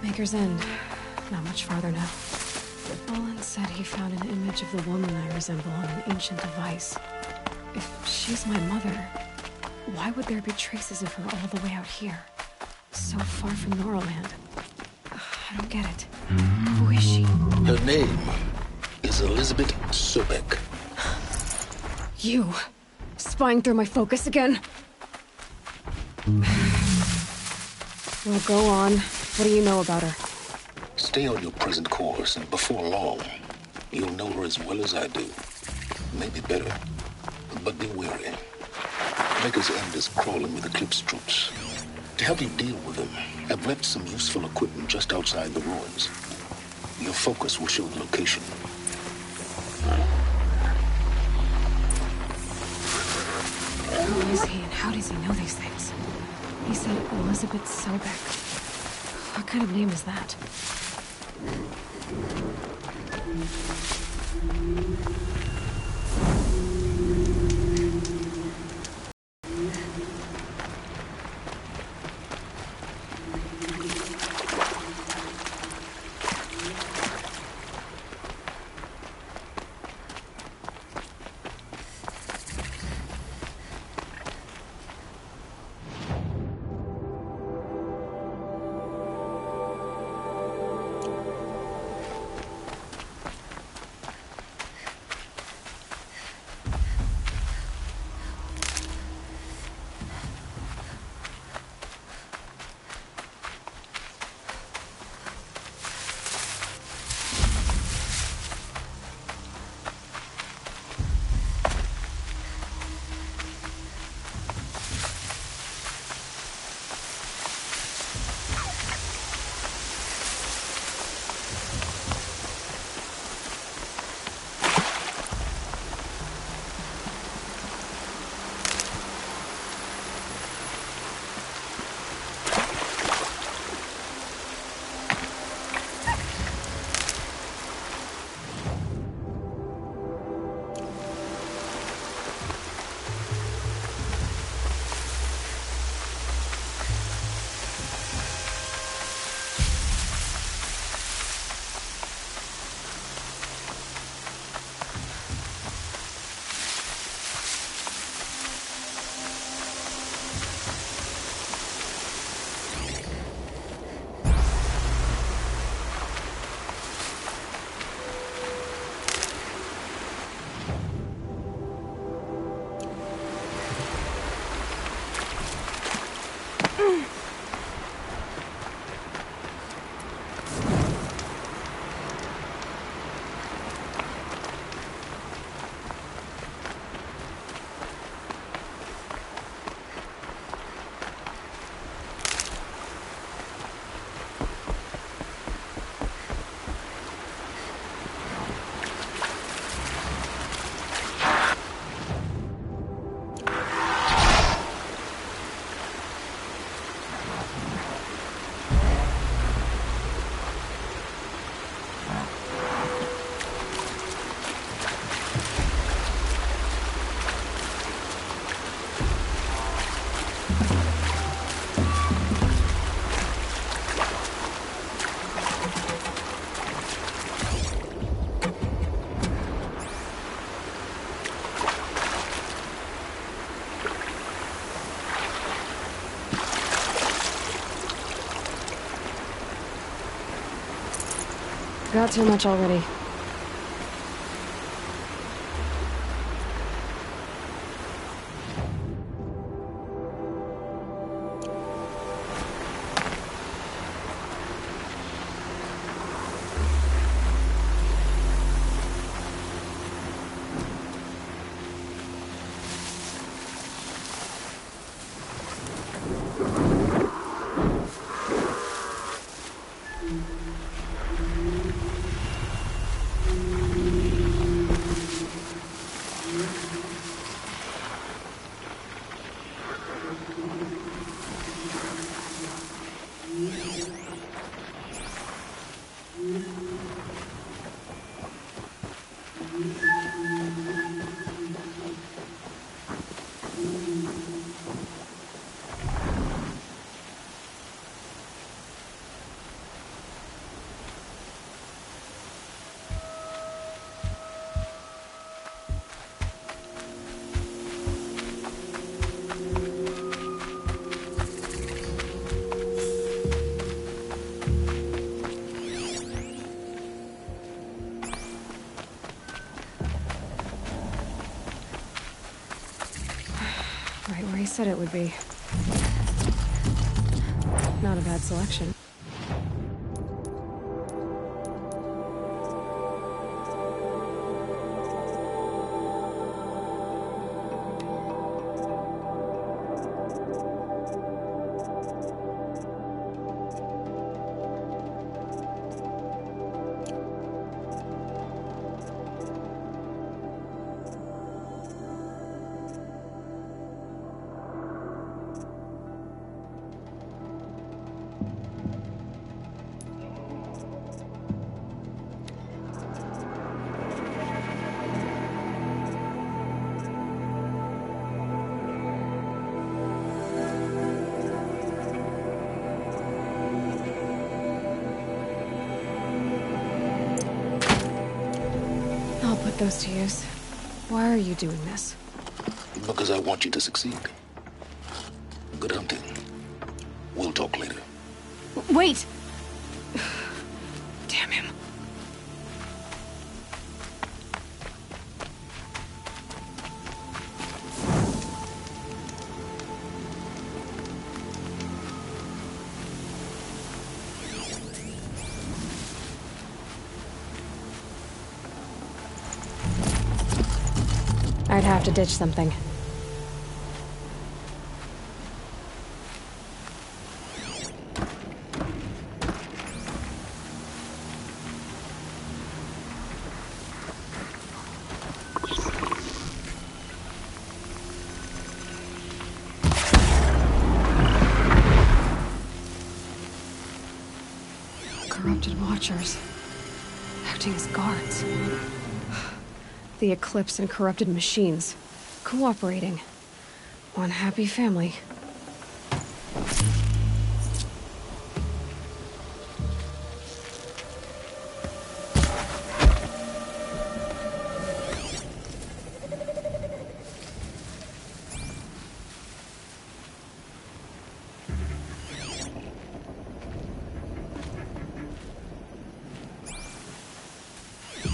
Maker's End. Not much farther now. Olin said he found an image of the woman I resemble on an ancient device. If she's my mother, why would there be traces of her all the way out here? So far from Norland. I don't get it. Who is she? Her name is Elizabeth Sobek. You! Spying through my focus again? Well, go on. What do you know about her? Stay on your present course, and before long, you'll know her as well as I do. Maybe better, but be wary. Maker's End is crawling with Eclipse troops. To help you deal with them, I've left some useful equipment just outside the ruins. Your focus will show the location. Who is he and how does he know these things? He said Elizabeth Sobek. What kind of name is that? Got too much already. said it would be. Not a bad selection. Put those to use. Why are you doing this? Because I want you to succeed. Good hunting. We'll talk later. Wait! Damn him. I'd have to ditch something. Corrupted Watchers. Acting as guards. The Eclipse and corrupted machines. Cooperating. One happy family.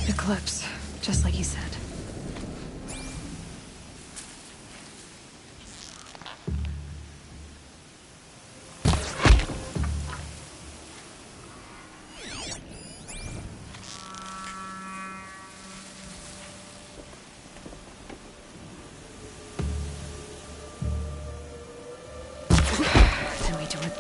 Eclipse, just like he said. Then we do it.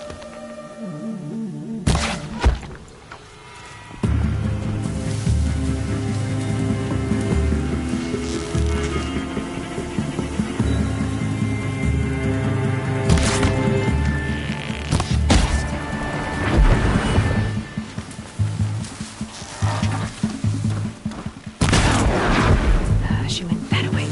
She went that way.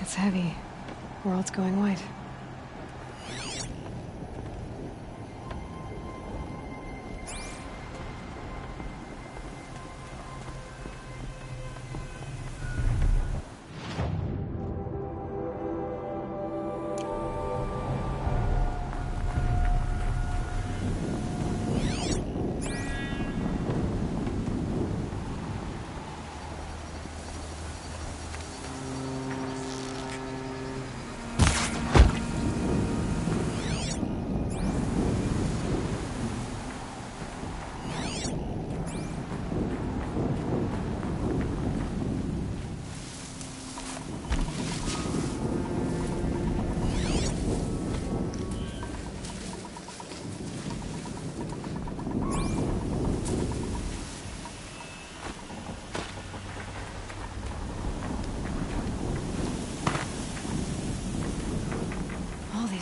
It's heavy. World's going white.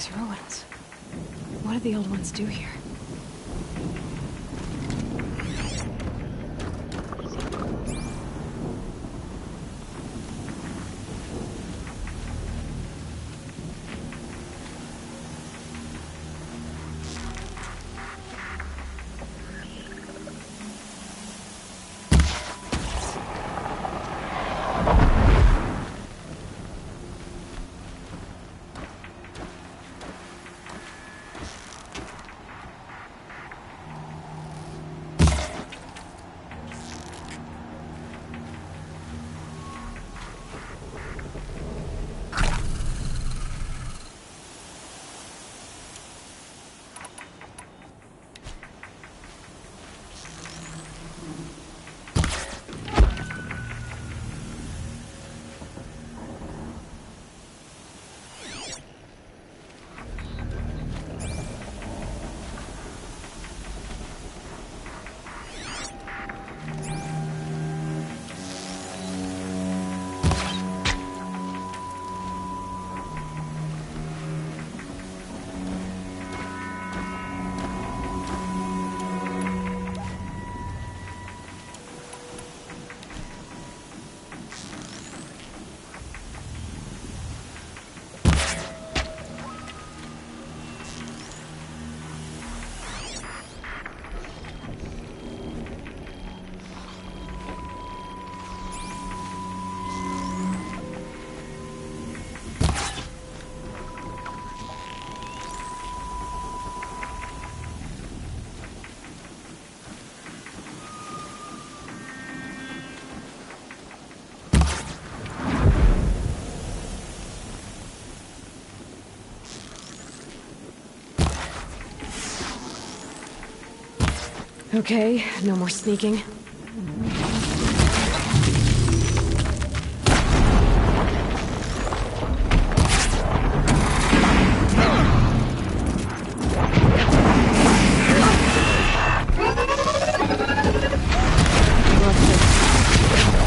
These ruins. What did the old ones do here? Okay, no more sneaking.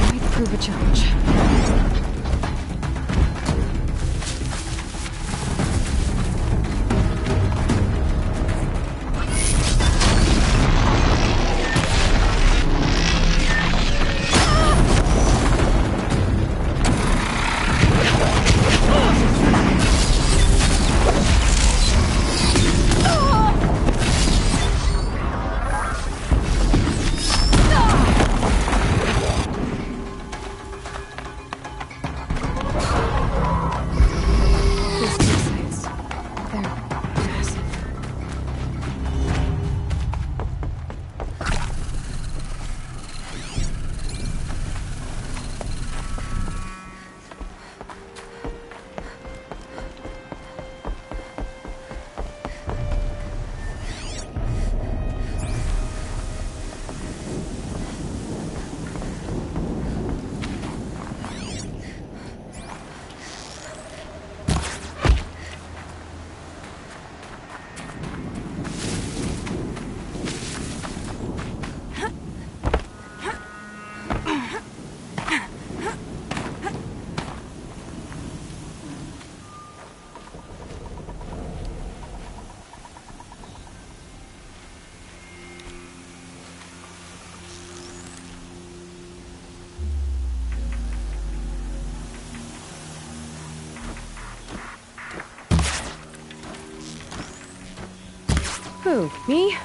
Might prove a challenge. Who, me?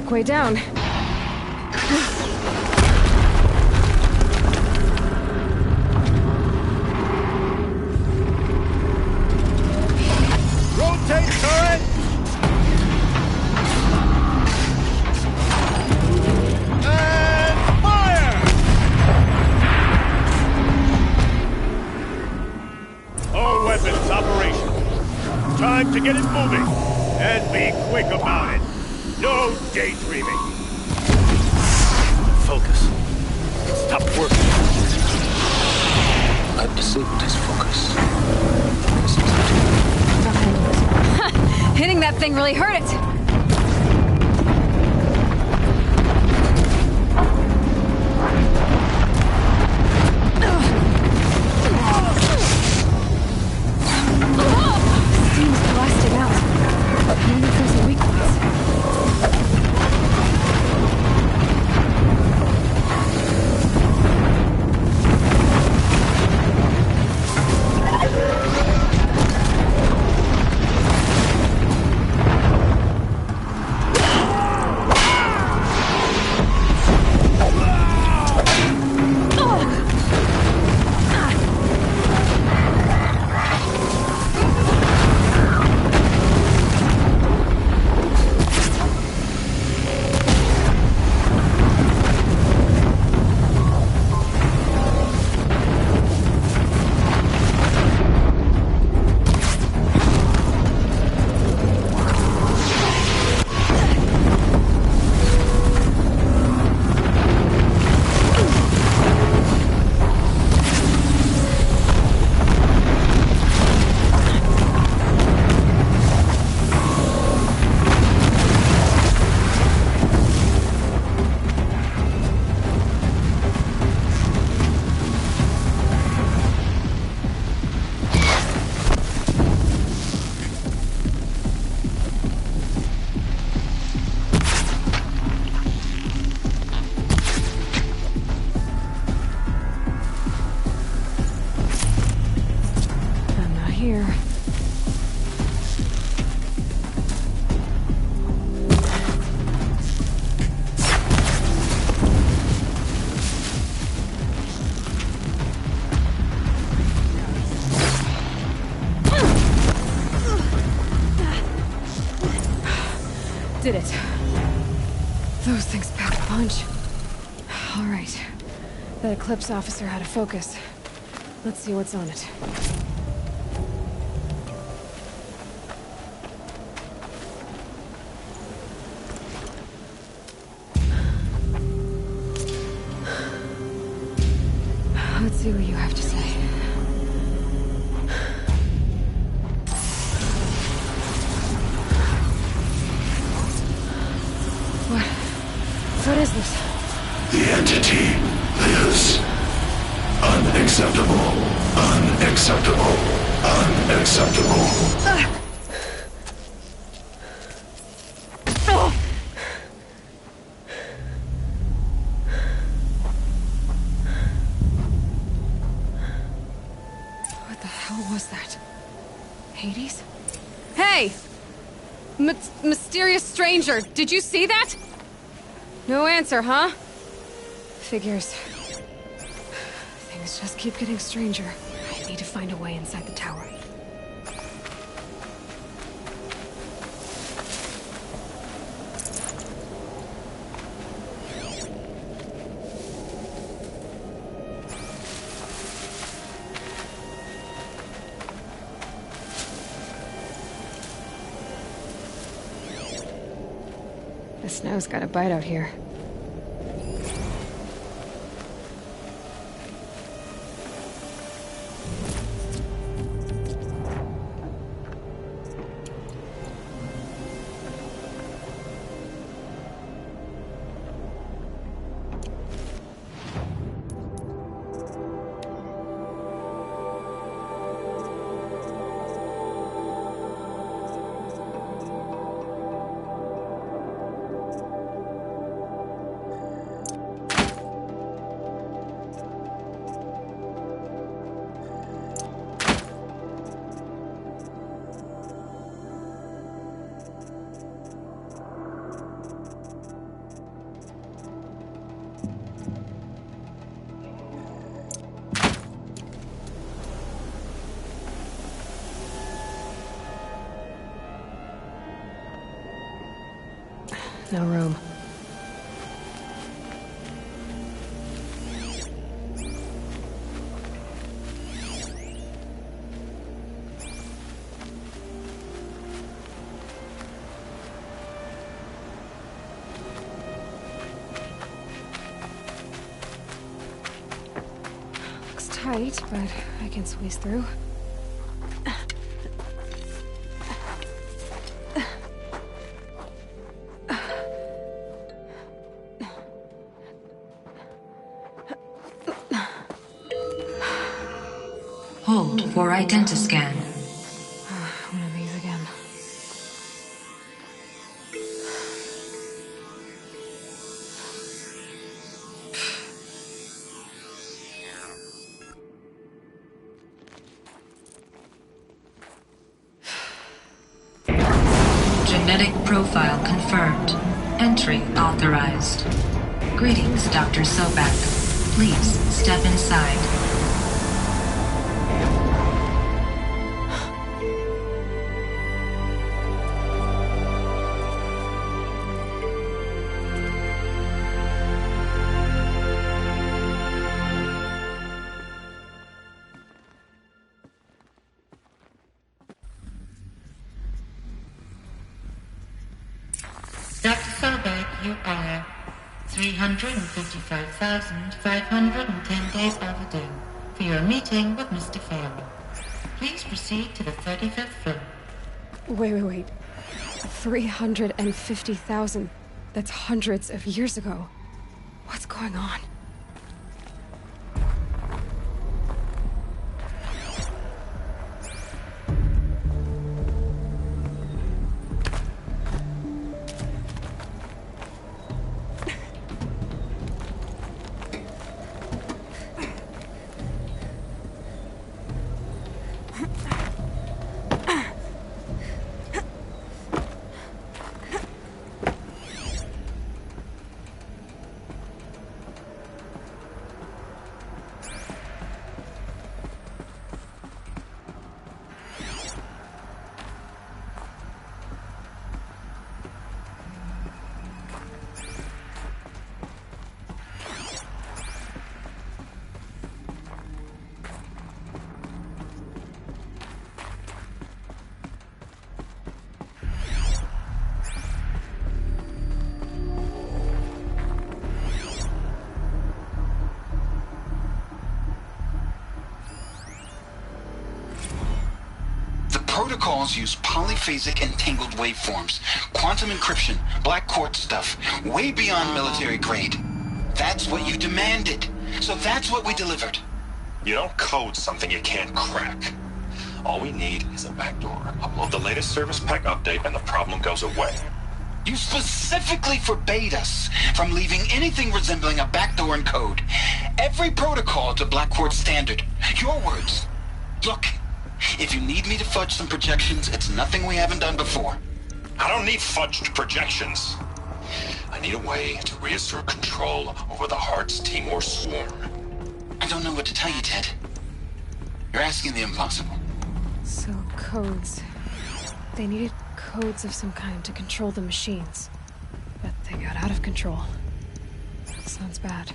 back way down. Rotate turret! And fire! All weapons operational. Time to get it moving. And be quick about it. No daydreaming. Focus. Stop working. I've disabled his focus. Hitting that thing really hurt it! Steam's blasting out. I wonder if there's a weak place. Here. Did it. Those things pack a punch. All right. That Eclipse officer had a focus. Let's see what's on it. Let's see what you have to say. What is this? The entity lives. Unacceptable. Unacceptable. Unacceptable. What the hell was that? Hades? Hey! Mysterious stranger, did you see that? No answer, huh? Figures. Things just keep getting stranger. I need to find a way inside the tower. The snow's got a bite out here. No room. Looks tight, but I can squeeze through. Hold for identiscan. One of these again. Genetic profile confirmed. Entry authorized. Greetings, Dr. Sobak. Please step inside. Dr. Sobek, you are 355,510 days overdue for your meeting with Mr. Farrell. Please proceed to the 35th floor. Wait. 350,000. That's hundreds of years ago. What's going on? Protocols use polyphasic entangled waveforms, quantum encryption, black quartz stuff, way beyond military grade. That's what you demanded, so that's what we delivered. You don't code something you can't crack. All we need is a backdoor. Upload the latest service pack update and the problem goes away. You specifically forbade us from leaving anything resembling a backdoor in code. Every protocol to black quartz standard. Your words. Look. If you need me to fudge some projections, it's nothing we haven't done before. I don't need fudged projections. I need a way to reassert control over the Hearts Timor swarm. I don't know what to tell you, Ted. You're asking the impossible. So, codes. They needed codes of some kind to control the machines. But they got out of control. Sounds bad.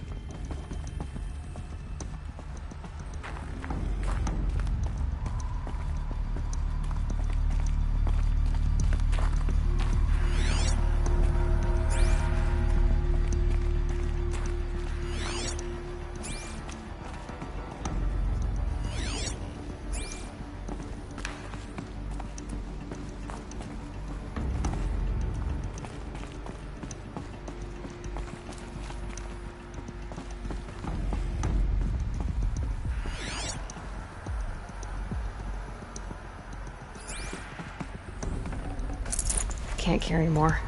Can't carry more.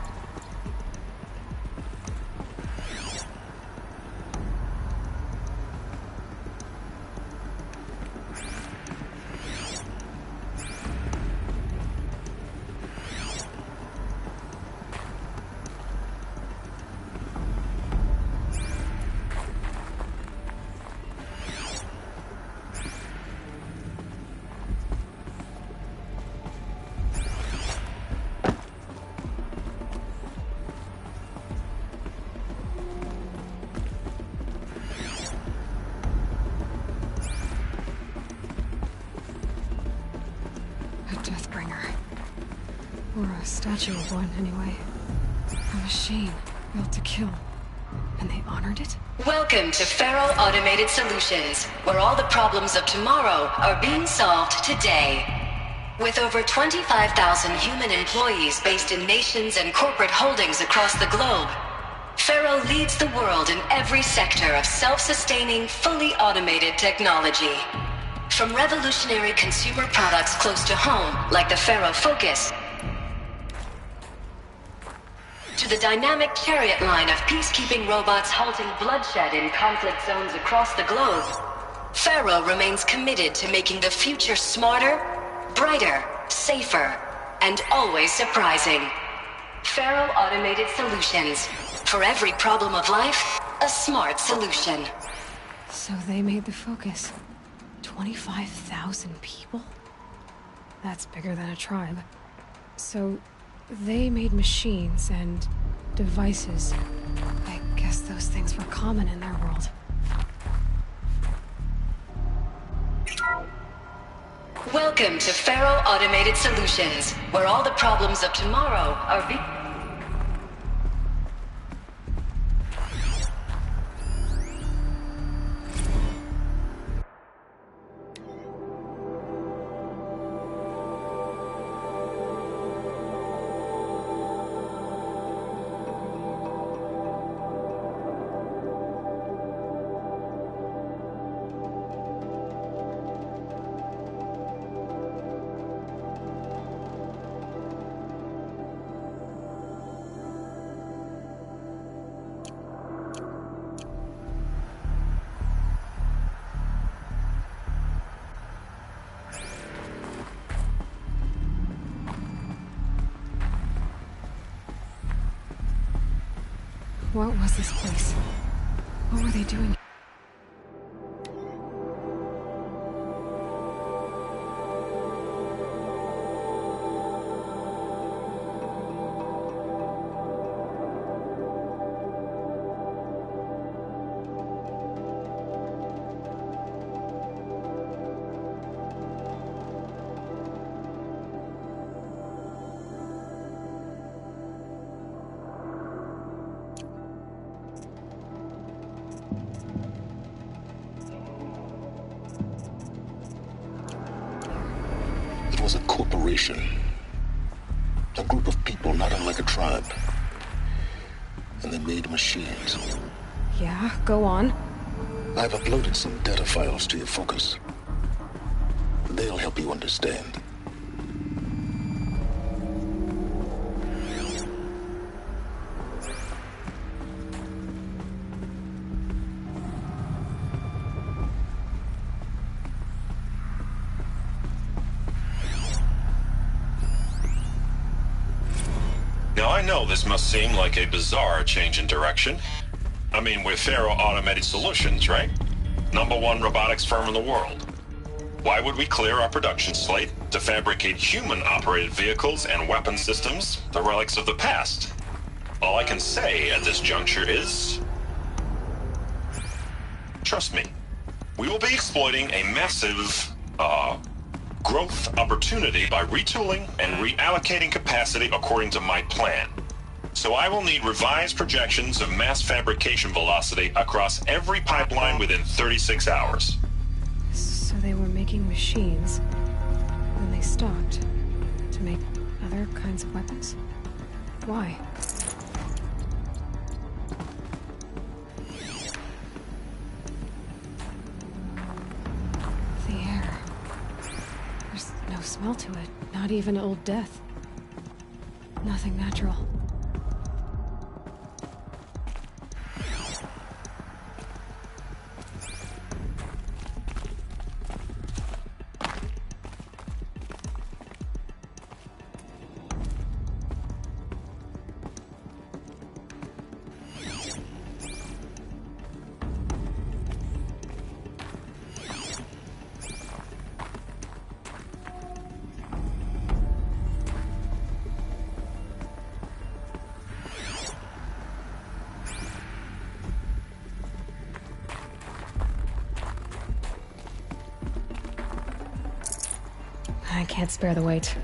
Or a statue of one, anyway. A machine built to kill. And they honored it? Welcome to Faro Automated Solutions, where all the problems of tomorrow are being solved today. With over 25,000 human employees based in nations and corporate holdings across the globe, Faro leads the world in every sector of self-sustaining, fully automated technology. From revolutionary consumer products close to home, like the Faro Focus, to the dynamic chariot line of peacekeeping robots halting bloodshed in conflict zones across the globe, Faro remains committed to making the future smarter, brighter, safer, and always surprising. Faro Automated Solutions. For every problem of life, a smart solution. So they made the Focus. 25,000 people? That's bigger than a tribe. So they made machines and devices. I guess those things were common in their world. Welcome to Faro Automated Solutions, where all the problems of tomorrow are being... What was this place? What were they doing? It was a corporation. A group of people not unlike a tribe. And they made machines. Yeah, go on. I've uploaded some data files to your Focus. They'll help you understand. Now, I know this must seem like a bizarre change in direction. I mean, we're Faro Automated Solutions, right? #1 robotics firm in the world. Why would we clear our production slate to fabricate human-operated vehicles and weapon systems, the relics of the past? All I can say at this juncture is... trust me, we will be exploiting a massive, growth opportunity by retooling and reallocating capacity according to my plan. So I will need revised projections of mass fabrication velocity across every pipeline within 36 hours. So they were making machines, then they stopped to make other kinds of weapons? Why? The air. There's no smell to it, not even old death. Nothing natural. I can't spare the weight.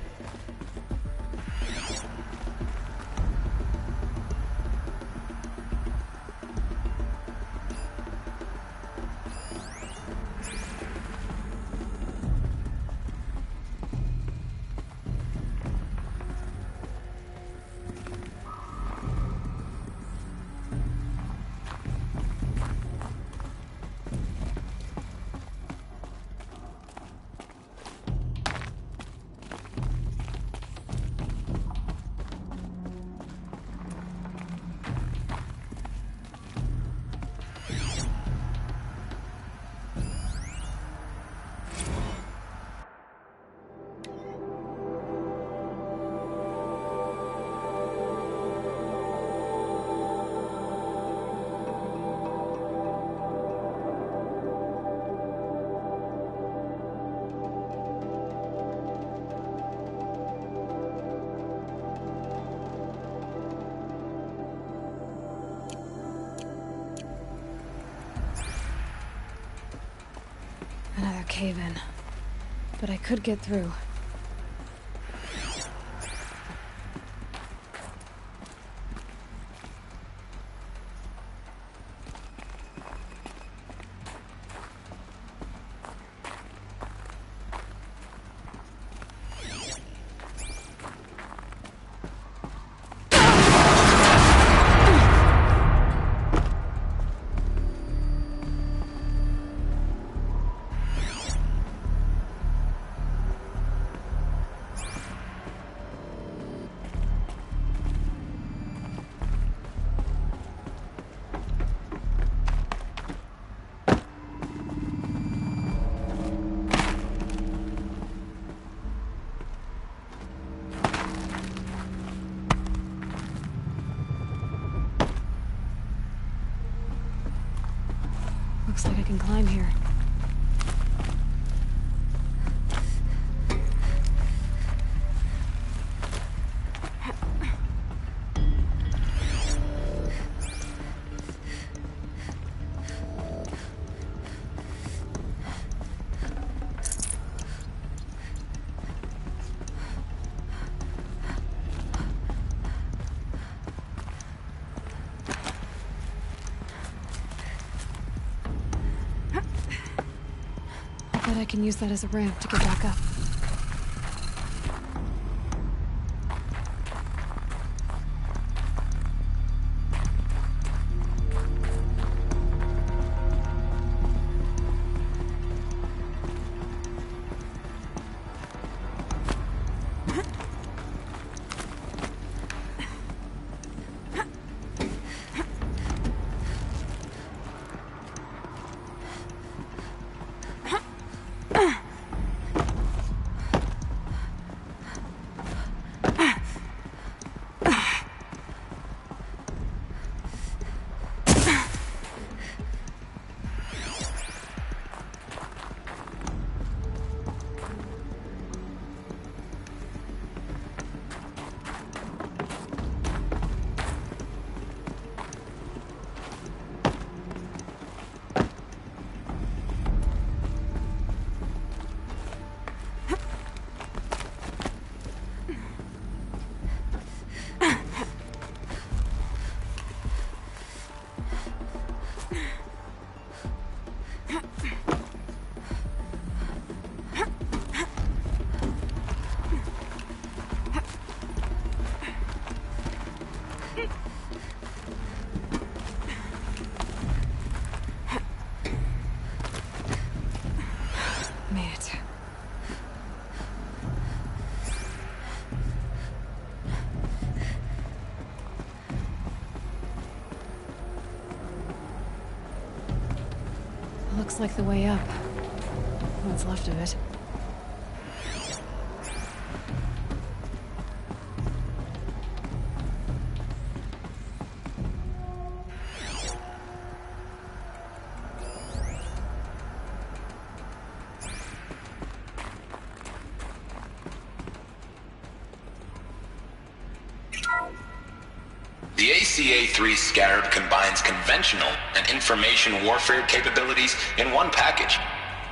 cave-in, but I could get through. Looks like I can climb here. I can use that as a ramp to get back up. Looks like the way up. What's left of it. The ACA-3 Scarab combines conventional and information warfare capabilities in one package,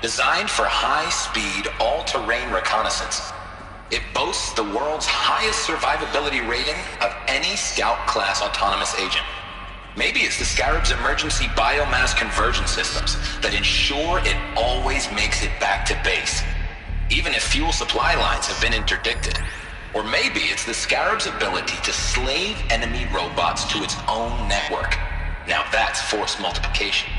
designed for high-speed, all-terrain reconnaissance. It boasts the world's highest survivability rating of any Scout-class autonomous agent. Maybe it's the Scarab's emergency biomass conversion systems that ensure it always makes it back to base, even if fuel supply lines have been interdicted. Or maybe it's the Scarab's ability to slave enemy robots to its own network. Now that's force multiplication.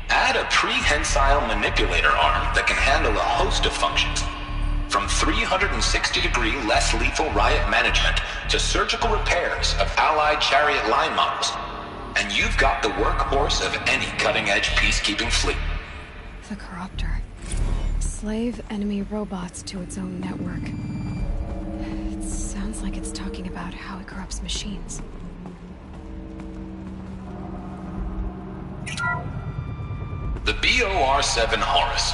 Add a prehensile manipulator arm that can handle a host of functions, from 360-degree less lethal riot management to surgical repairs of Allied chariot line models. And you've got the workhorse of any cutting-edge peacekeeping fleet. The Corruptor. Slave enemy robots to its own network. It sounds like it's talking about how it corrupts machines. The BOR-7 Horus.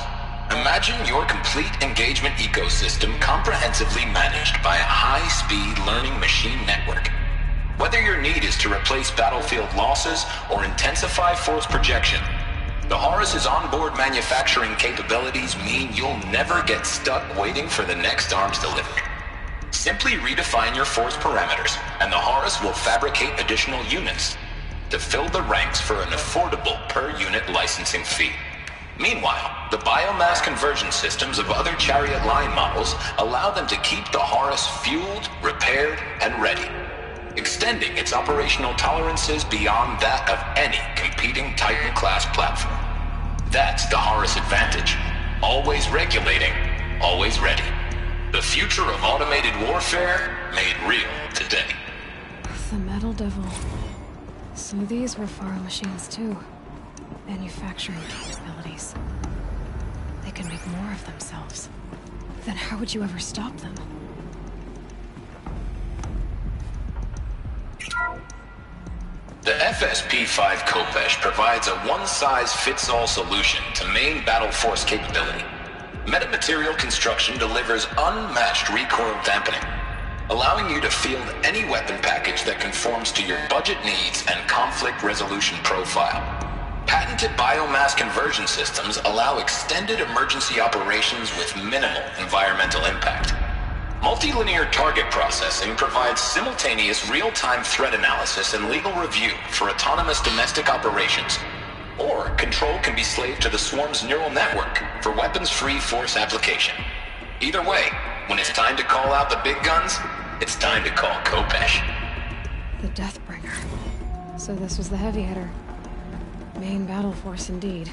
Imagine your complete engagement ecosystem comprehensively managed by a high-speed learning machine network. Whether your need is to replace battlefield losses or intensify force projection, The Horus's onboard manufacturing capabilities mean you'll never get stuck waiting for the next arms delivery. Simply redefine your force parameters, and the Horus will fabricate additional units to fill the ranks for an affordable per-unit licensing fee. Meanwhile, the biomass conversion systems of other Chariot line models allow them to keep the Horus fueled, repaired, and ready, extending its operational tolerances beyond that of any competing Titan-class platform. That's the Horus advantage. Always regulating, always ready. The future of automated warfare made real today. The Metal Devil. So these were Faro machines too. Manufacturing capabilities. They can make more of themselves. Then how would you ever stop them? The FSP-5 Kopesh provides a one-size-fits-all solution to main battle force capability. Metamaterial construction delivers unmatched recoil dampening, allowing you to field any weapon package that conforms to your budget needs and conflict resolution profile. Patented biomass conversion systems allow extended emergency operations with minimal environmental impact. Multilinear target processing provides simultaneous real-time threat analysis and legal review for autonomous domestic operations. Or control can be slaved to the swarm's neural network for weapons-free force application. Either way, when it's time to call out the big guns, it's time to call Kopesh. The Deathbringer. So this was the heavy hitter. Main battle force indeed.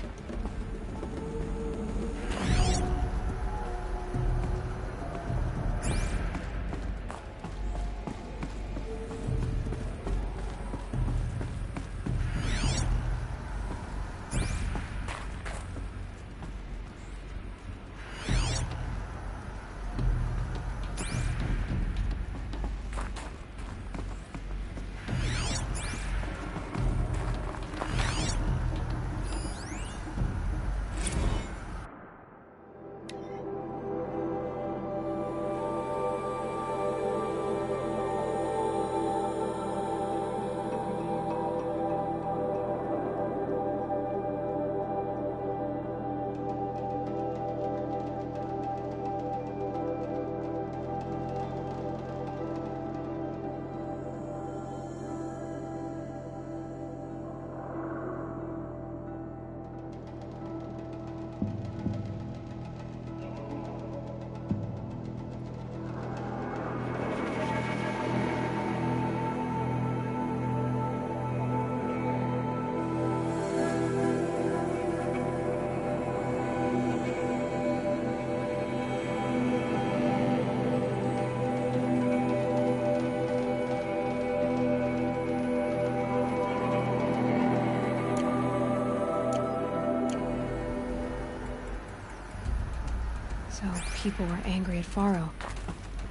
People were angry at Faro,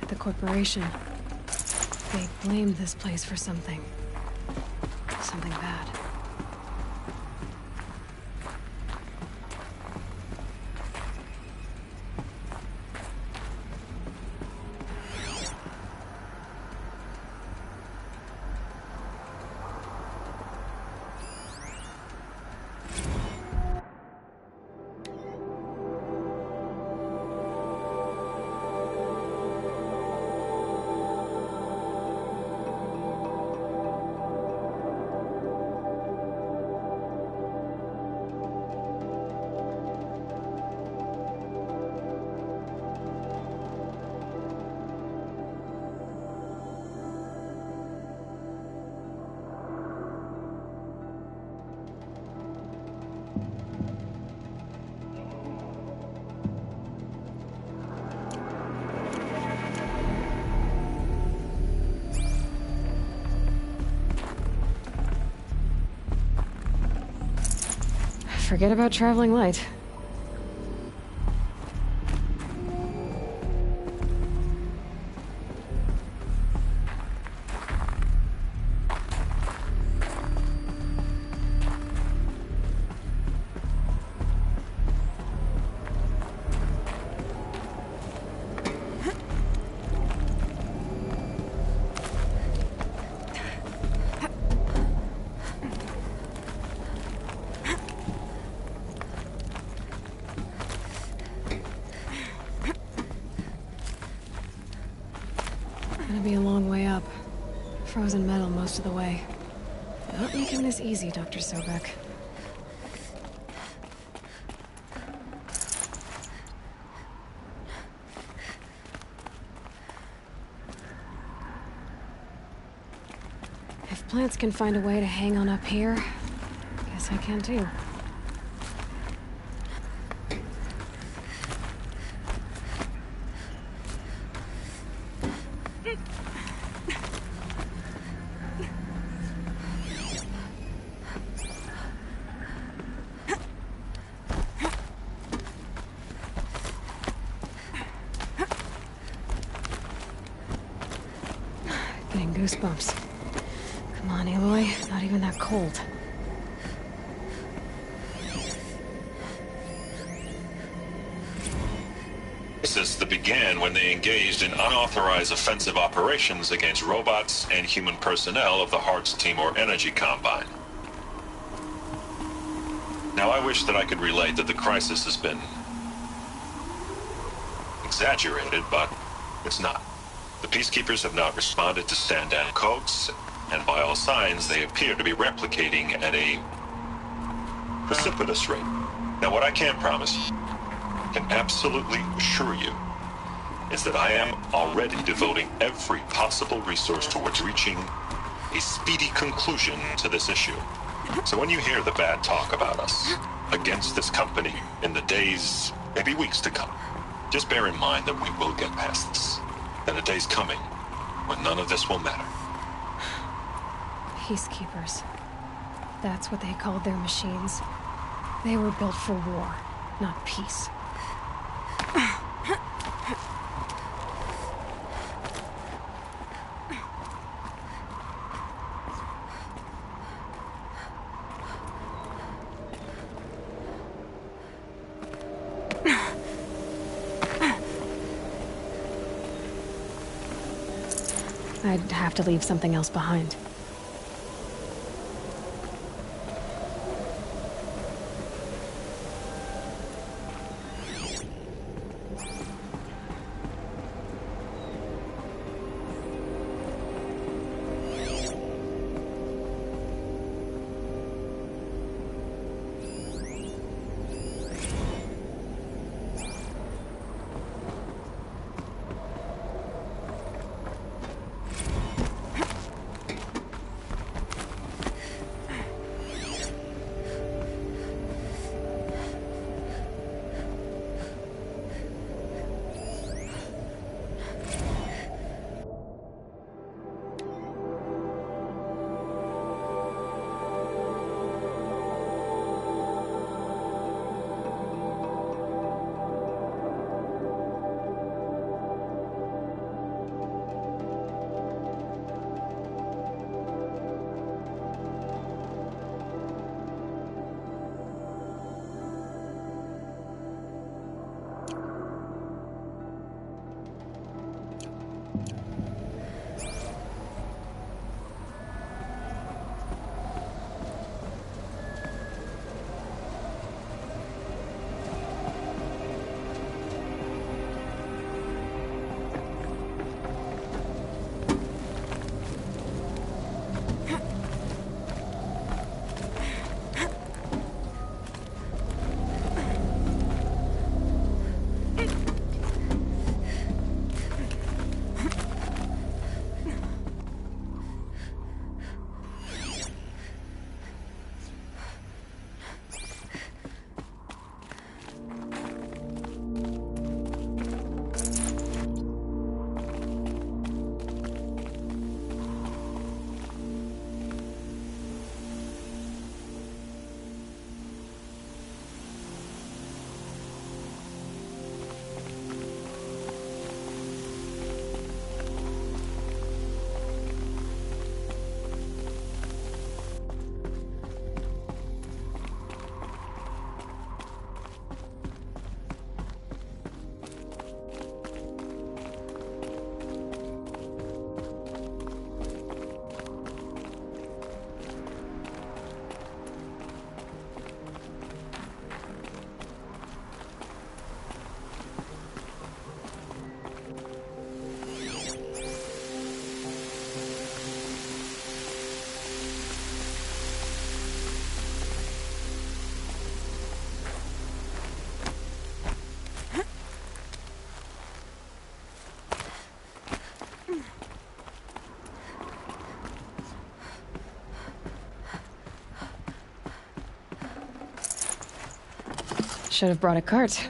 at the corporation. They blamed this place for something. Something bad. Forget about traveling light. frozen metal most of the way. Not making this easy, Dr. Sobek. If plants can find a way to hang on up here, guess I can too. Getting goosebumps. Come on, Aloy. Not even that cold. Crisis that began when they engaged in unauthorized offensive operations against robots and human personnel of the Hearts Timor Energy Combine. Now, I wish that I could relate that the crisis has been exaggerated, but it's not. The Peacekeepers have not responded to stand-down codes, and by all signs, they appear to be replicating at a precipitous rate. Now, what I can promise, can absolutely assure you, is that I am already devoting every possible resource towards reaching a speedy conclusion to this issue. So when you hear the bad talk about us against this company in the days, maybe weeks to come, just bear in mind that we will get past this. That a day's coming when none of this will matter. Peacekeepers. That's what they called their machines. They were built for war, not peace. I'd have to leave something else behind. Should have brought a cart.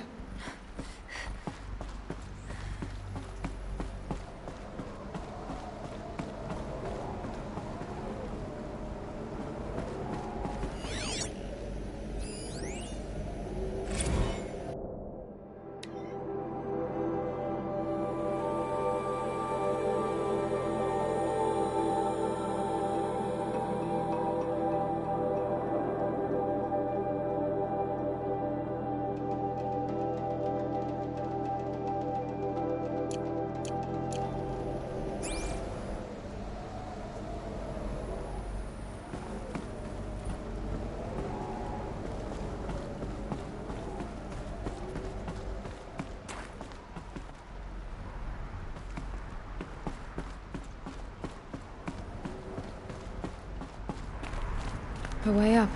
A way up.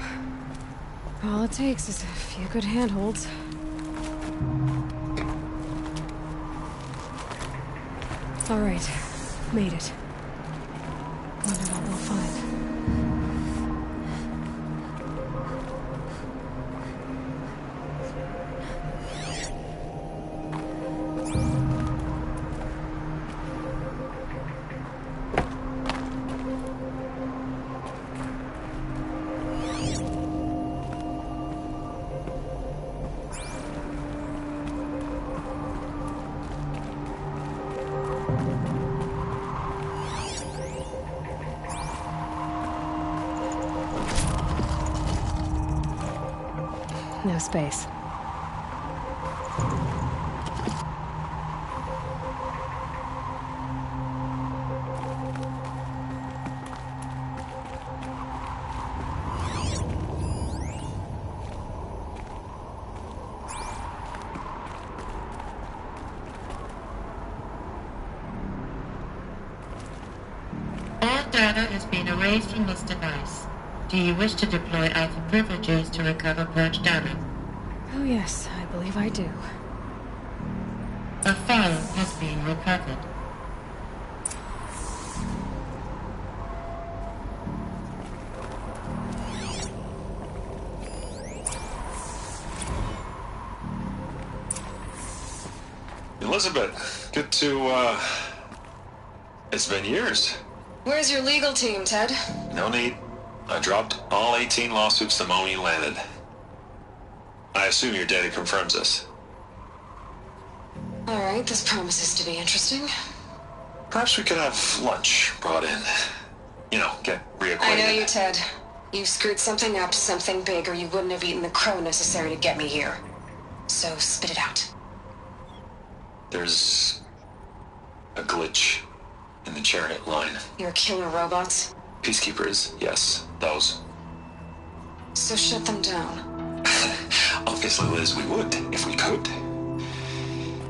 All it takes is a few good handholds. All right, made it. Wonder what we'll find. No space. All data is being erased from this device. Do you wish to deploy Alpha privileges to recover purged data? Oh yes, I believe I do. A file has been recovered. Elizabeth, good to, it's been years. Where's your legal team, Ted? No need. I dropped all 18 lawsuits the moment you landed. I assume your data confirms this. Alright, this promises to be interesting. Perhaps we could have lunch brought in. You know, get reacquainted. I know you, Ted. You screwed something up, something big, or you wouldn't have eaten the crow necessary to get me here. So spit it out. There's a glitch in the chariot line. Your killer robots? Peacekeepers, yes, those. So shut them down. Obviously, Liz, we would, if we could.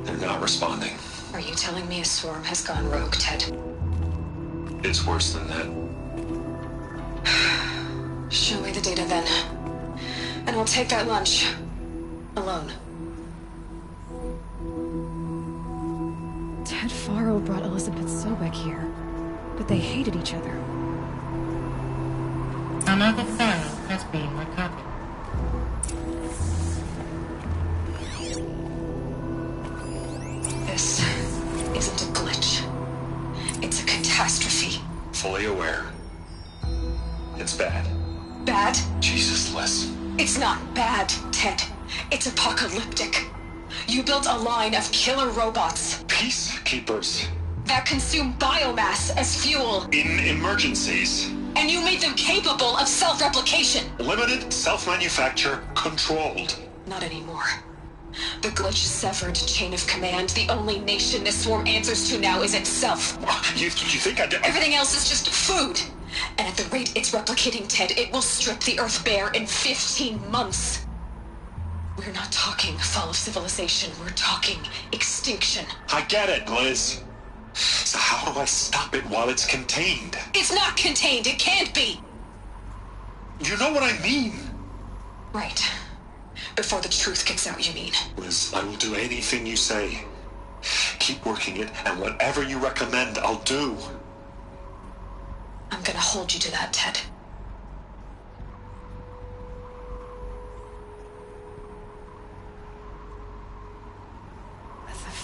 They're not responding. Are you telling me a swarm has gone rogue, Ted? It's worse than that. Show me the data then. And I'll take that lunch. Alone. Ted Faro brought Elizabeth Sobek here, but they hated each other. Another file has been recovered. This isn't a glitch. It's a catastrophe. Fully aware. It's bad. Bad? Jesus, Liz. It's not bad, Ted. It's apocalyptic. You built a line of killer robots. Peacekeepers. That consume biomass as fuel. In emergencies. And you made them capable of self-replication. Limited, self-manufacture, controlled. Not anymore. The glitch severed chain of command. The only nation this swarm answers to now is itself. You think Everything else is just food. And at the rate it's replicating, Ted, it will strip the Earth bare in 15 months. We're not talking fall of civilization. We're talking extinction. I get it, Liz. So how do I stop it while it's contained? It's not contained. It can't be. You know what I mean. Right. Before the truth gets out, you mean? Liz, I will do anything you say. Keep working it, and whatever you recommend, I'll do. I'm gonna hold you to that, Ted.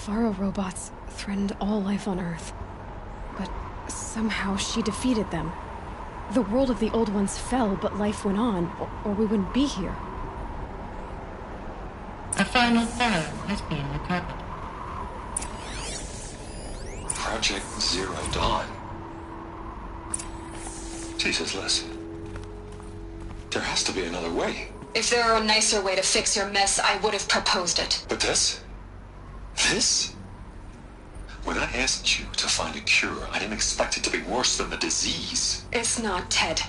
Faro robots threatened all life on Earth. But somehow she defeated them. The world of the Old Ones fell, but life went on, or we wouldn't be here. A final Pharaoh has been recovered. Project Zero Dawn. Jesus, Liz. There has to be another way. If there were a nicer way to fix your mess, I would have proposed it. But this? This? When I asked you to find a cure, I didn't expect it to be worse than the disease. It's not, Ted.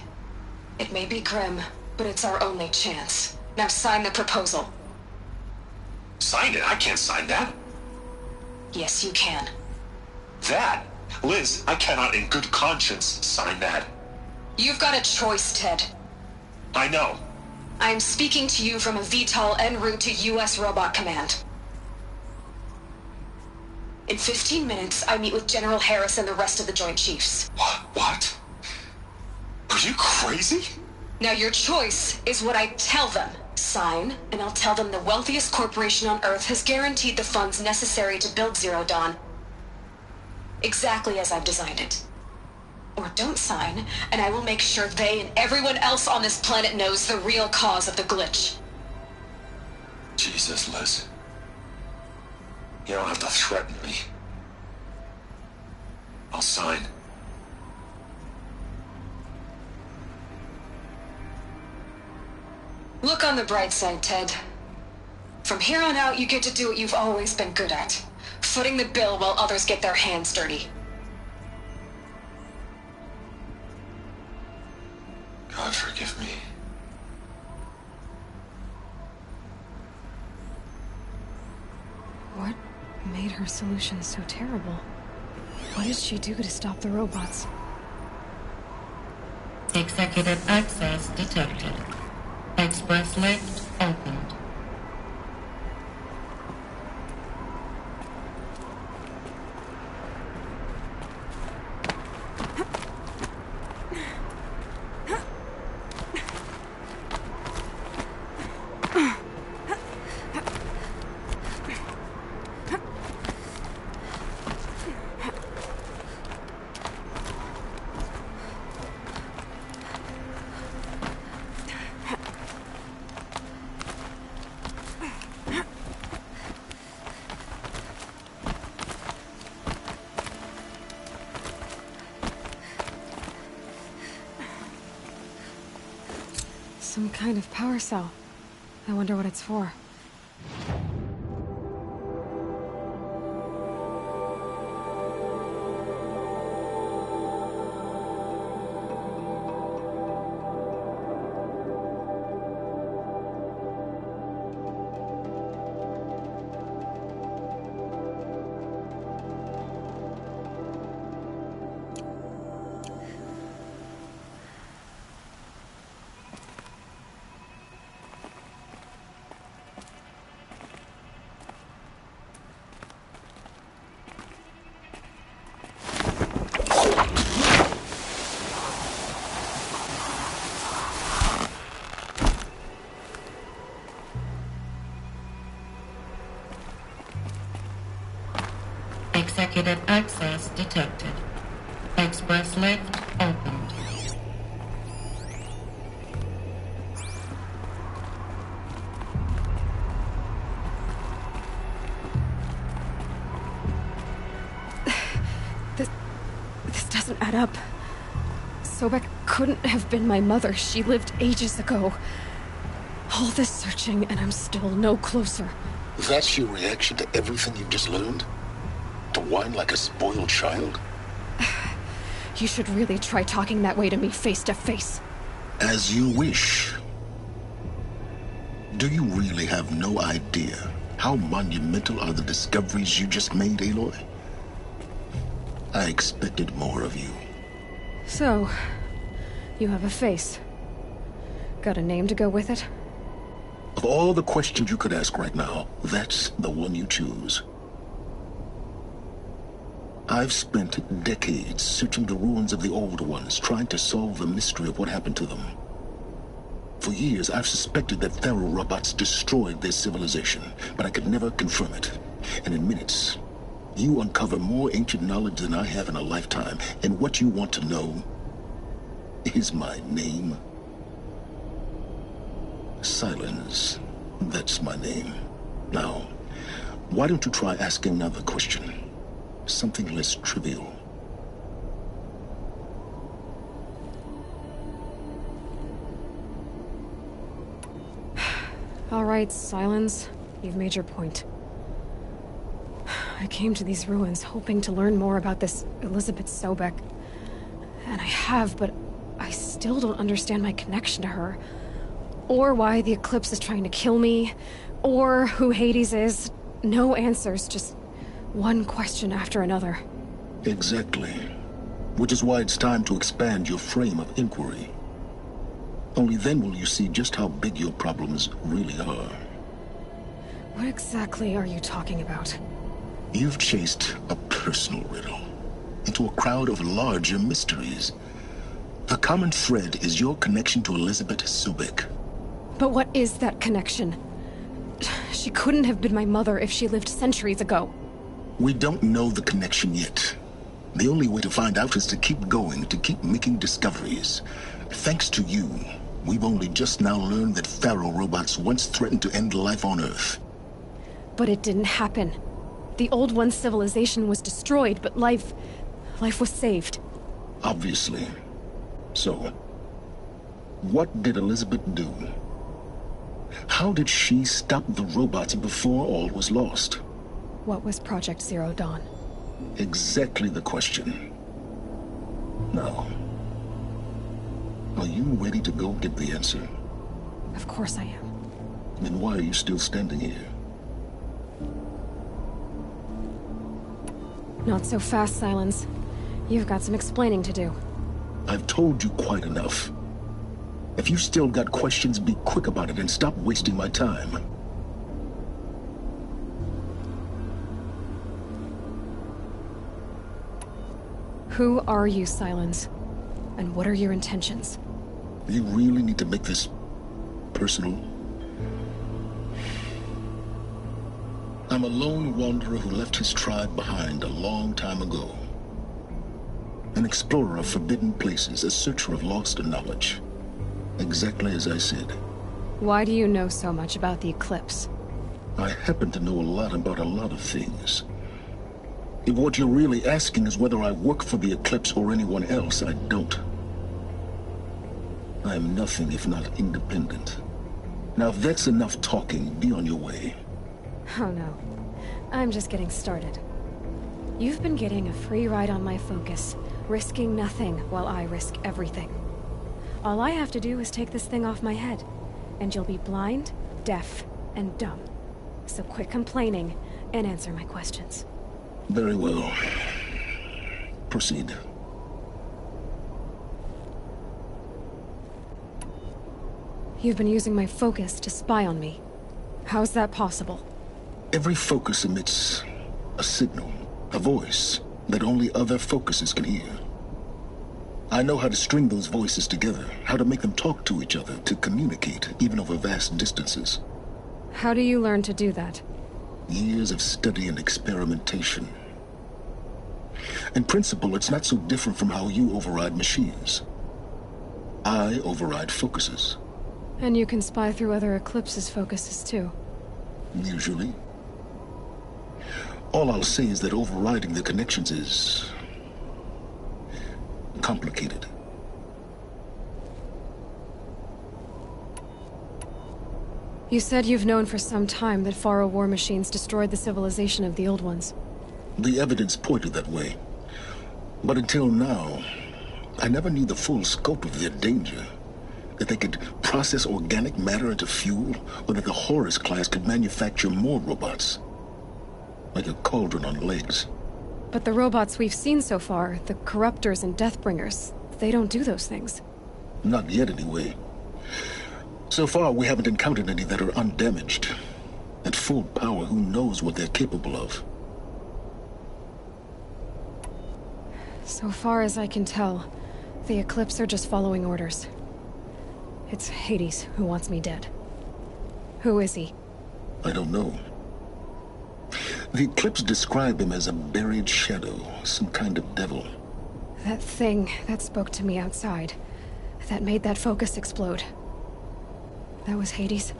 It may be grim, but it's our only chance. Now sign the proposal. Sign it? I can't sign that. Yes, you can. That? Liz, I cannot in good conscience sign that. You've got a choice, Ted. I know. I'm speaking to you from a VTOL en route to U.S. Robot Command. In 15 minutes, I meet with General Harris and the rest of the Joint Chiefs. What? Are you crazy? Now your choice is what I tell them. Sign, and I'll tell them the wealthiest corporation on Earth has guaranteed the funds necessary to build Zero Dawn. Exactly as I've designed it. Or don't sign, and I will make sure they and everyone else on this planet knows the real cause of the glitch. Jesus, Liz. You don't have to threaten me. I'll sign. Look on the bright side, Ted. From here on out, you get to do what you've always been good at. Footing the bill while others get their hands dirty. God forgive me. What made her solution so terrible? What did she do to stop the robots? Executive access detected. Express lift opened. Some kind of power cell. I wonder what it's for. Executive access detected. Express lift opened. This doesn't add up. Sobek couldn't have been my mother. She lived ages ago. All this searching, and I'm still no closer. That's your reaction to everything you've just learned? To whine like a spoiled child? You should really try talking that way to me face to face. As you wish. Do you really have no idea how monumental are the discoveries you just made, Aloy? I expected more of you. So, you have a face. Got a name to go with it? Of all the questions you could ask right now, that's the one you choose. I've spent decades searching the ruins of the Old Ones, trying to solve the mystery of what happened to them. For years, I've suspected that Faro robots destroyed their civilization, but I could never confirm it. And in minutes, You uncover more ancient knowledge than I have in a lifetime, and what you want to know is my name. Silence. That's my name. Now, why don't you try asking another question? Something less trivial. All right, Silence. You've made your point. I came to these ruins hoping to learn more about this Elizabeth Sobek. And I have, but I still don't understand my connection to her. Or why the Eclipse is trying to kill me. Or who Hades is. No answers, just one question after another. Exactly. Which is why it's time to expand your frame of inquiry. Only then will you see just how big your problems really are. What exactly are you talking about? You've chased a personal riddle into a crowd of larger mysteries. The common thread is your connection to Elizabeth Sobek. But what is that connection? She couldn't have been my mother if she lived centuries ago. We don't know the connection yet. The only way to find out is to keep going, to keep making discoveries. Thanks to you, we've only just now learned that Pharaoh robots once threatened to end life on Earth. But it didn't happen. The Old One's civilization was destroyed, but life was saved. Obviously. So, what did Elizabeth do? How did she stop the robots before all was lost? What was Project Zero Dawn? Exactly the question. Now, are you ready to go get the answer? Of course I am. Then why are you still standing here? Not so fast, Silence. You've got some explaining to do. I've told you quite enough. If you've still got questions, be quick about it and stop wasting my time. Who are you, Silence? And what are your intentions? You really need to make this personal? I'm a lone wanderer who left his tribe behind a long time ago. An explorer of forbidden places, a searcher of lost knowledge. Exactly as I said. Why do you know so much about the Eclipse? I happen to know a lot about a lot of things. If what you're really asking is whether I work for the Eclipse or anyone else, I don't. I am nothing if not independent. Now, if that's enough talking, be on your way. Oh no. I'm just getting started. You've been getting a free ride on my focus, risking nothing while I risk everything. All I have to do is take this thing off my head, and you'll be blind, deaf, and dumb. So quit complaining and answer my questions. Very well. Proceed. You've been using my focus to spy on me. How's that possible? Every focus emits a signal, a voice, that only other focuses can hear. I know how to string those voices together, how to make them talk to each other, to communicate, even over vast distances. How do you learn to do that? Years of study and experimentation. In principle, it's not so different from how you override machines. I override focuses. And you can spy through other Eclipse's focuses too. Usually. All I'll say is that overriding the connections is complicated. You said you've known for some time that Pharaoh war machines destroyed the civilization of the Old Ones. The evidence pointed that way. But until now, I never knew the full scope of their danger. That they could process organic matter into fuel, or that the Horus class could manufacture more robots. Like a cauldron on legs. But the robots we've seen so far, the Corruptors and Deathbringers, they don't do those things. Not yet, anyway. So far, we haven't encountered any that are undamaged. At full power, who knows what they're capable of? So far as I can tell, the Eclipse are just following orders. It's Hades who wants me dead. Who is he? I don't know. The clips describe him as a buried shadow, some kind of devil. That thing that spoke to me outside, that made that focus explode. That was Hades.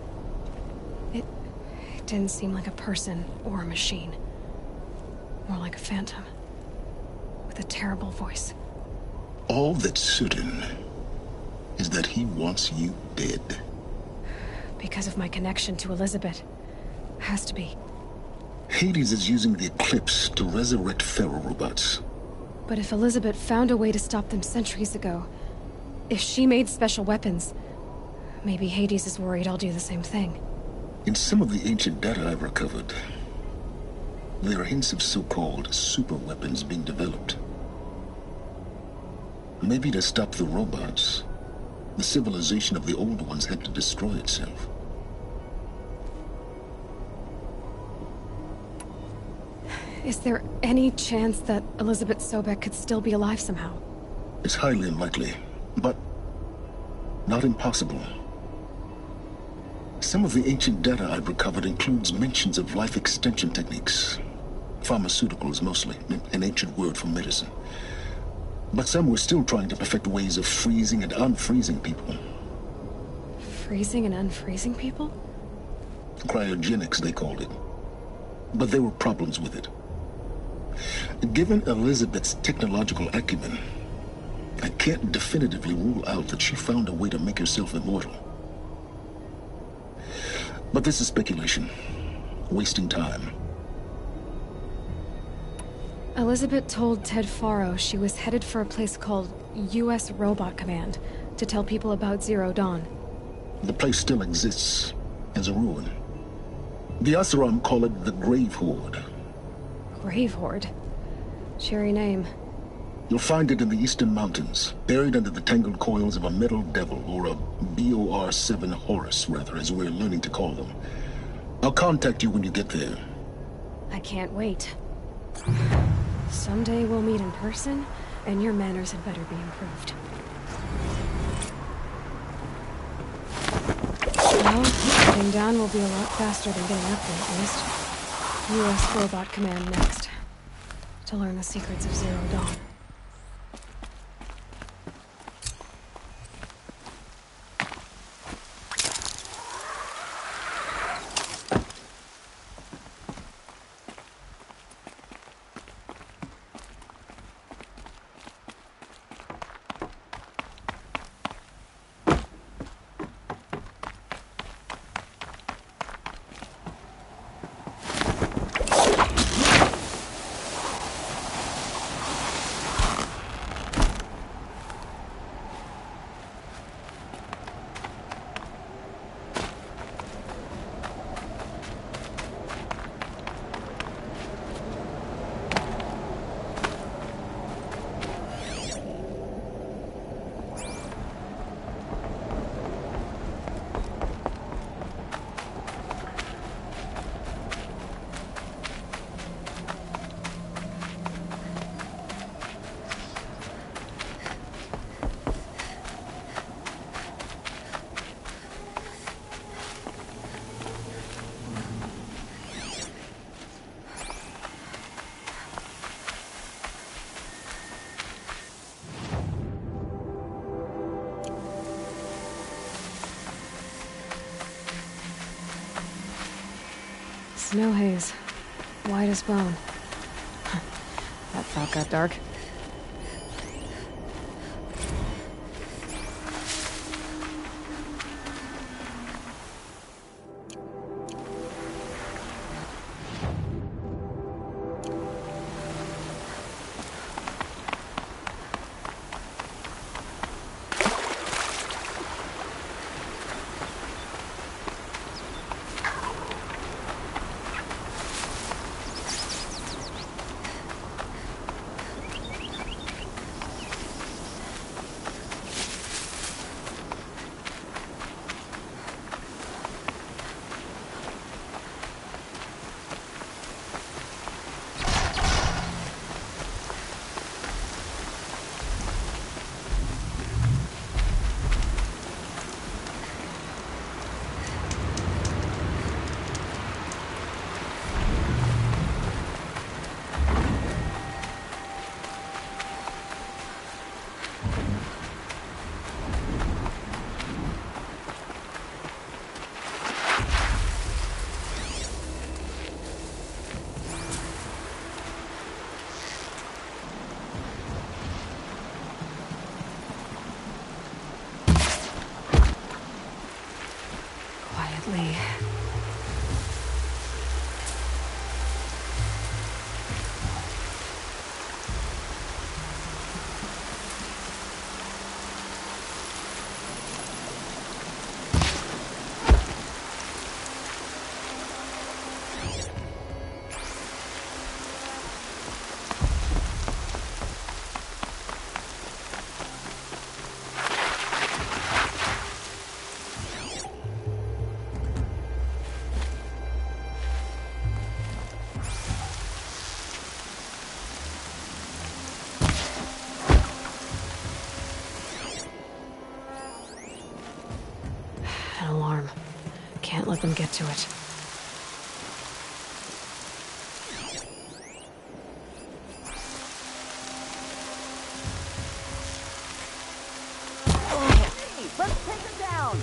It didn't seem like a person or a machine. More like a phantom. With a terrible voice. All that's certain is that he wants you dead. Because of my connection to Elizabeth. Has to be. Hades is using the eclipse to resurrect Pharaoh robots. But if Elizabeth found a way to stop them centuries ago, if she made special weapons, maybe Hades is worried I'll do the same thing. In some of the ancient data I've recovered, there are hints of so-called super weapons being developed. Maybe to stop the robots, the civilization of the old ones had to destroy itself. Is there any chance that Elizabeth Sobek could still be alive somehow? It's highly unlikely, but not impossible. Some of the ancient data I've recovered includes mentions of life extension techniques. Pharmaceuticals mostly, an ancient word for medicine. But some were still trying to perfect ways of freezing and unfreezing people. Freezing and unfreezing people? Cryogenics, they called it. But there were problems with it. Given Elizabeth's technological acumen, I can't definitively rule out that she found a way to make herself immortal. But this is speculation. Wasting time. Elizabeth told Ted Faro she was headed for a place called U.S. Robot Command to tell people about Zero Dawn. The place still exists as a ruin. The Asaram call it the Grave Horde. Grave Horde? Cheery name. You'll find it in the Eastern Mountains, buried under the tangled coils of a metal devil, or a BOR-7 Horus, rather, as we're learning to call them. I'll contact you when you get there. I can't wait. Someday we'll meet in person, and your manners had better be improved. Well, getting down will be a lot faster than getting up there, at least. U.S. Robot Command next. To learn the secrets of Zero Dawn. Snow haze. White as bone. That thought got dark. An alarm. Can't let them get to it. Let's take him down!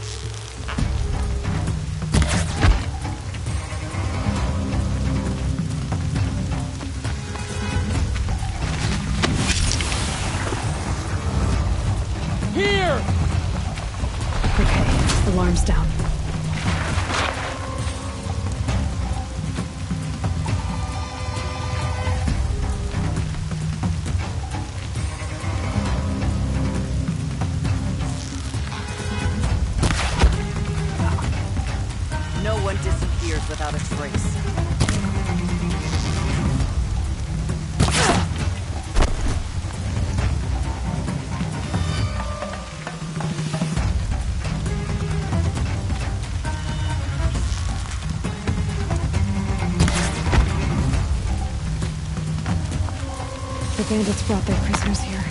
Here! Okay, alarm's down. No one disappears without a trace. The bandits brought their prisoners here.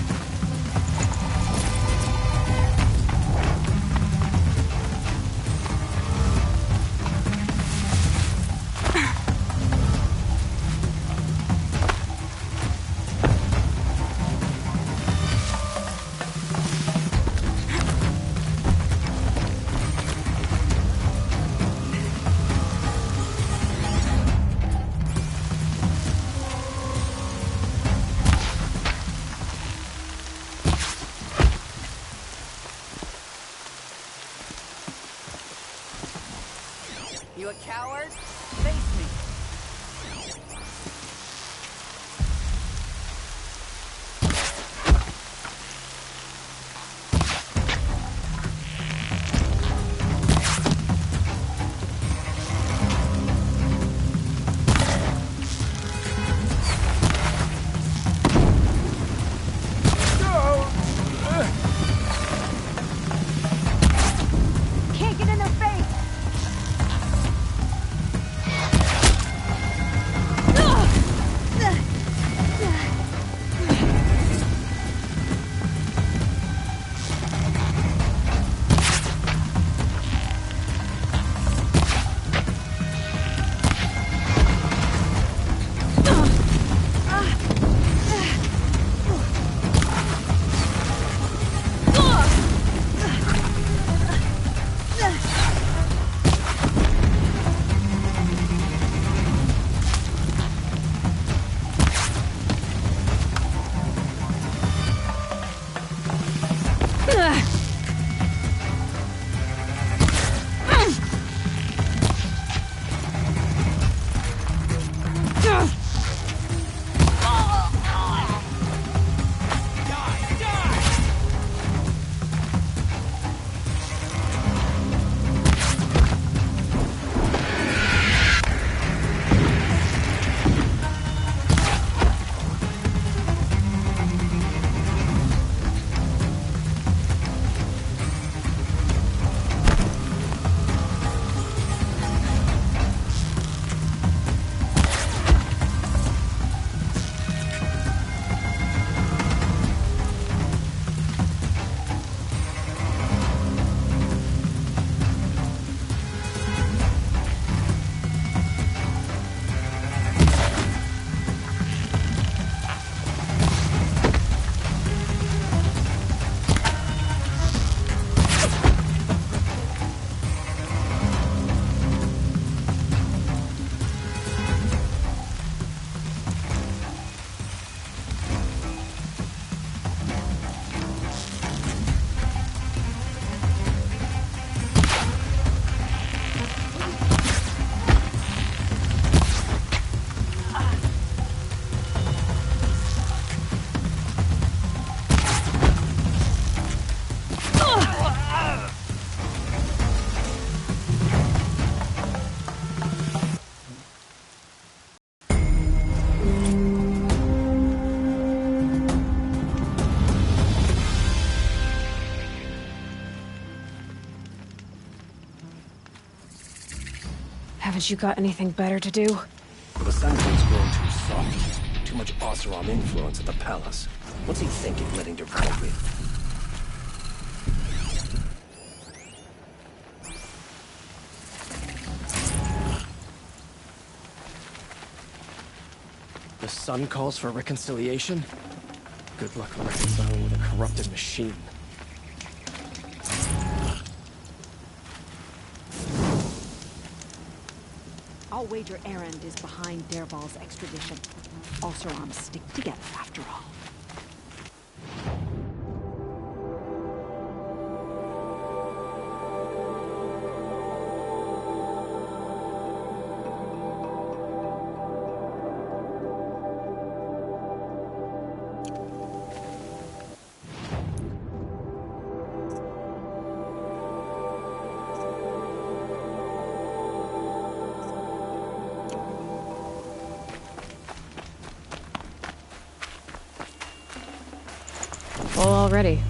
Because you got anything better to do? The Sanford's grown too soft. Too much Oseram influence at the palace. What's he thinking, letting her vote me? The sun calls for reconciliation? Good luck reconciling with a corrupted machine. I'll wager Erend is behind Dervahl's extradition. Oserams stick together after all. Full already.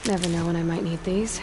Never know when I might need these.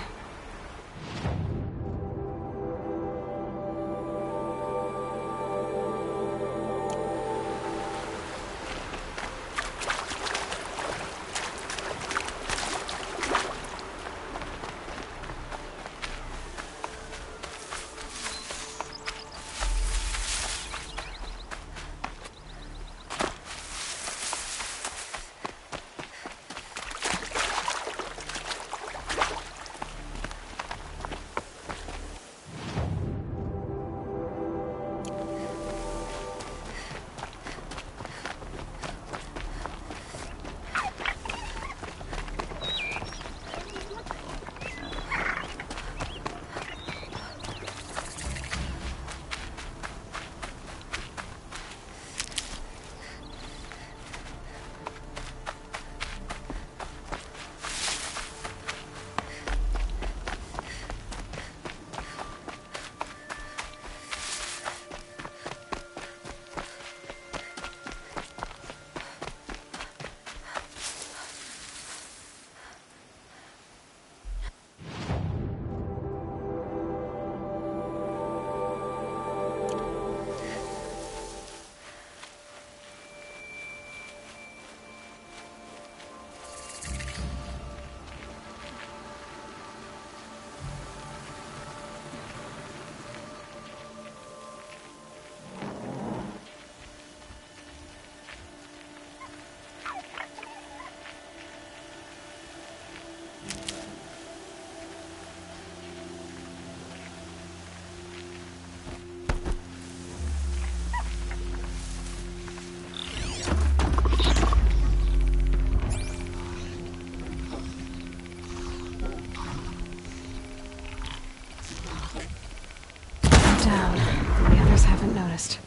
Noticed.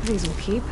these will keep.